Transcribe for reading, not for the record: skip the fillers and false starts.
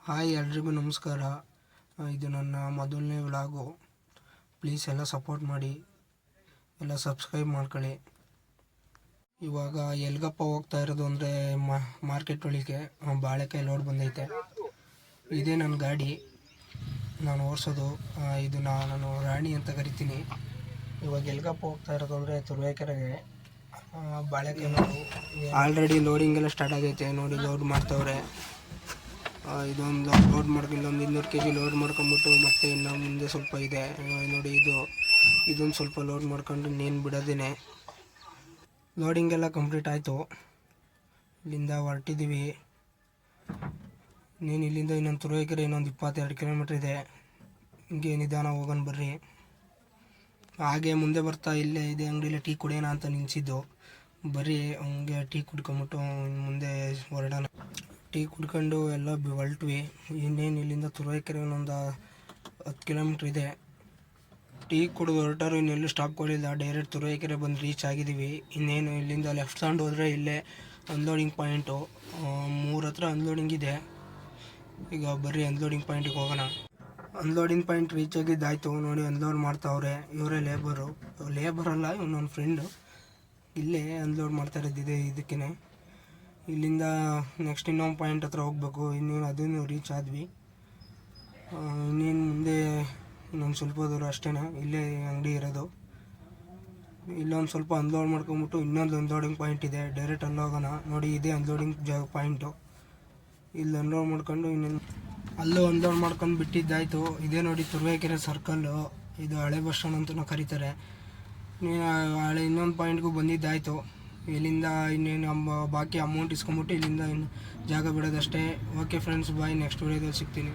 Hi ಎಲ್ರಿಗೂ ನಮಸ್ಕಾರ. ಇದು ನನ್ನ ಮೊದಲನೇ ವ್ಲಾಗು. ಪ್ಲೀಸ್ ಎಲ್ಲ ಸಪೋರ್ಟ್ ಮಾಡಿ, ಎಲ್ಲ ಸಬ್ಸ್ಕ್ರೈಬ್ ಮಾಡ್ಕೊಳ್ಳಿ. ಇವಾಗ ಎಲ್ಗಪ್ಪ ಹೋಗ್ತಾ ಇರೋದು ಅಂದರೆ ಮಾರ್ಕೆಟ್ ಒಳಗೆ ಬಾಳೆಕಾಯಿ ಲೋಡ್ ಬಂದೈತೆ. ಇದೇ ನನ್ನ ಗಾಡಿ, ನಾನು ಓಡಿಸೋದು. ಇದು ನಾನು ರಾಣಿ ಅಂತ ಕರಿತೀನಿ. ಇವಾಗ ಎಲ್ಗಪ್ಪ ಹೋಗ್ತಾ ಇರೋದು ಅಂದರೆ ತುರುವೇಕೆರೆಗೆ ಬಾಳೆಕಾಯಿ ಲೋಡು. ಆಲ್ರೆಡಿ ಲೋಡಿಂಗ್ ಎಲ್ಲ ಸ್ಟಾರ್ಟ್ ಆಗೈತೆ. ನೋಡಿ, ಲೋಡ್ ಮಾಡ್ತವ್ರೆ. ಇದೊಂದು ಲೋಡ್ ಮಾಡ್ಕೊಂಡು ಒಂದು 200 kg ಲೋಡ್ ಮಾಡ್ಕೊಂಬಿಟ್ಟು ಮತ್ತೆ ಇನ್ನು ಮುಂದೆ ಸ್ವಲ್ಪ ಇದೆ ನೋಡಿ. ಇದೊಂದು ಸ್ವಲ್ಪ ಲೋಡ್ ಮಾಡ್ಕೊಂಡು ಇನ್ನೇನು ಬಿಡೋದೇನೆ. ಲೋಡಿಂಗ್ ಎಲ್ಲ ಕಂಪ್ಲೀಟ್ ಆಯಿತು. ಇಲ್ಲಿಂದ ಹೊರಟಿದ್ದೀವಿ. ಇಲ್ಲಿಂದ ಇನ್ನೊಂದು ತುರುವೇಕೆರೆ ಇನ್ನೊಂದು 22 ಕಿಲೋಮೀಟ್ರ್ ಇದೆ. ಹಿಂಗೆ ನಿಧಾನ ಹೋಗೋಣ ಬರ್ರಿ. ಹಾಗೆ ಮುಂದೆ ಬರ್ತಾ ಇಲ್ಲೇ ಇದೆ ಅಂಗಡಿಯಲ್ಲಿ ಟೀ ಕುಡಿಯೋಣ ಅಂತ ನಿಲ್ಸಿದ್ದು. ಬರ್ರಿ ಹಂಗೆ ಟೀ ಕುಡ್ಕೊಂಬಿಟ್ಟು ಮುಂದೆ ಹೊರಡೋಣ. ಟೀ ಕುಡ್ಕೊಂಡು ಎಲ್ಲ ಹೊರಟ್ವಿ. ಇನ್ನೇನು ಇಲ್ಲಿಂದ ತುರುವೇಕೆರೆ ಒಂದು 10 ಕಿಲೋಮೀಟ್ರ್ ಇದೆ. ಟೀ ಕುಡಿದು ಹೊರಟರು, ಇನ್ನೆಲ್ಲೂ ಸ್ಟಾಪ್ ಕೊಡಲಿಲ್ಲ. ಡೈರೆಕ್ಟ್ ತುರುವೇಕೆರೆ ಬಂದು ರೀಚ್ ಆಗಿದ್ದೀವಿ. ಇನ್ನೇನು ಇಲ್ಲಿಂದ ಲೆಫ್ಟ್ ಸೈಡ್ ಹೋದರೆ ಇಲ್ಲೇ ಅನ್ಲೋಡಿಂಗ್ ಪಾಯಿಂಟು. 3 ಹತ್ರ ಅನ್ಲೋಡಿಂಗ್ ಇದೆ. ಈಗ ಬರ್ರಿ ಅನ್ಲೋಡಿಂಗ್ ಪಾಯಿಂಟಿಗೆ ಹೋಗೋಣ. ಅನ್ಲೋಡಿಂಗ್ ಪಾಯಿಂಟ್ ರೀಚ್ ಆಗಿದ್ದಾಯಿತು. ನೋಡಿ, ಅನ್ಲೋಡ್ ಮಾಡ್ತಾವ್ರೆ. ಇವರೇ ಲೇಬರ್ ಅಲ್ಲ, ಇವ್ ನನ್ನ ಫ್ರೆಂಡು. ಇಲ್ಲೇ ಅನ್ಲೋಡ್ ಮಾಡ್ತಾ ಇರೋದಿದೆ ಇದಕ್ಕೇ. ಇಲ್ಲಿಂದ ನೆಕ್ಸ್ಟ್ ಇನ್ನೊಂದು ಪಾಯಿಂಟ್ ಹತ್ರ ಹೋಗ್ಬೇಕು. ಇನ್ನೇನು ಅದನ್ನು ರೀಚ್ ಆದ್ವಿ. ಇನ್ನೇನು ಮುಂದೆ ಇನ್ನೊಂದು ಸ್ವಲ್ಪ ದೂರ ಅಷ್ಟೇ. ಇಲ್ಲೇ ಅಂಗಡಿ ಇರೋದು. ಇಲ್ಲೊಂದು ಸ್ವಲ್ಪ ಅನ್ಲೋಡ್ ಮಾಡ್ಕೊಂಬಿಟ್ಟು ಇನ್ನೊಂದು ಅನ್ಲೋಡಿಂಗ್ ಪಾಯಿಂಟ್ ಇದೆ. ಡೈರೆಕ್ಟ್ ಅಲ್ಲಿ ಹೋಗೋಣ. ನೋಡಿ, ಇದೇ ಅನ್ಲೋಡಿಂಗ್ ಪಾಯಿಂಟು. ಇಲ್ಲಿ ಅನ್ಲೋಡ್ ಮಾಡ್ಕೊಂಡು ಇನ್ನೇನು ಅಲ್ಲೂ ಅನ್ಲೋಡ್ ಮಾಡ್ಕೊಂಡು ಬಿಟ್ಟಿದ್ದಾಯಿತು. ಇದೇ ನೋಡಿ ತುರುವೇಕೆರೆ ಸರ್ಕಲ್ಲು. ಇದು ಹಳೆ ಬಸ್ ಸ್ಟ್ಯಾಂಡ್ ಅಂತಲೂ ಕರೀತಾರೆ. ಹಳೆ ಇನ್ನೊಂದು ಪಾಯಿಂಟ್ಗೂ ಬಂದಿದ್ದಾಯಿತು. ಇಲ್ಲಿಂದ ಇನ್ನೇನು ಬಾಕಿ ಅಮೌಂಟ್ ಇಸ್ಕೊಂಬಿಟ್ಟು ಇಲ್ಲಿಂದ ಇನ್ನು ಜಾಗ ಬಿಡೋದಷ್ಟೇ. ಓಕೆ ಫ್ರೆಂಡ್ಸ್, ಬಾಯ್. ನೆಕ್ಸ್ಟ್ ವಿಡಿಯೋದಲ್ಲಿ ಸಿಗ್ತೀನಿ.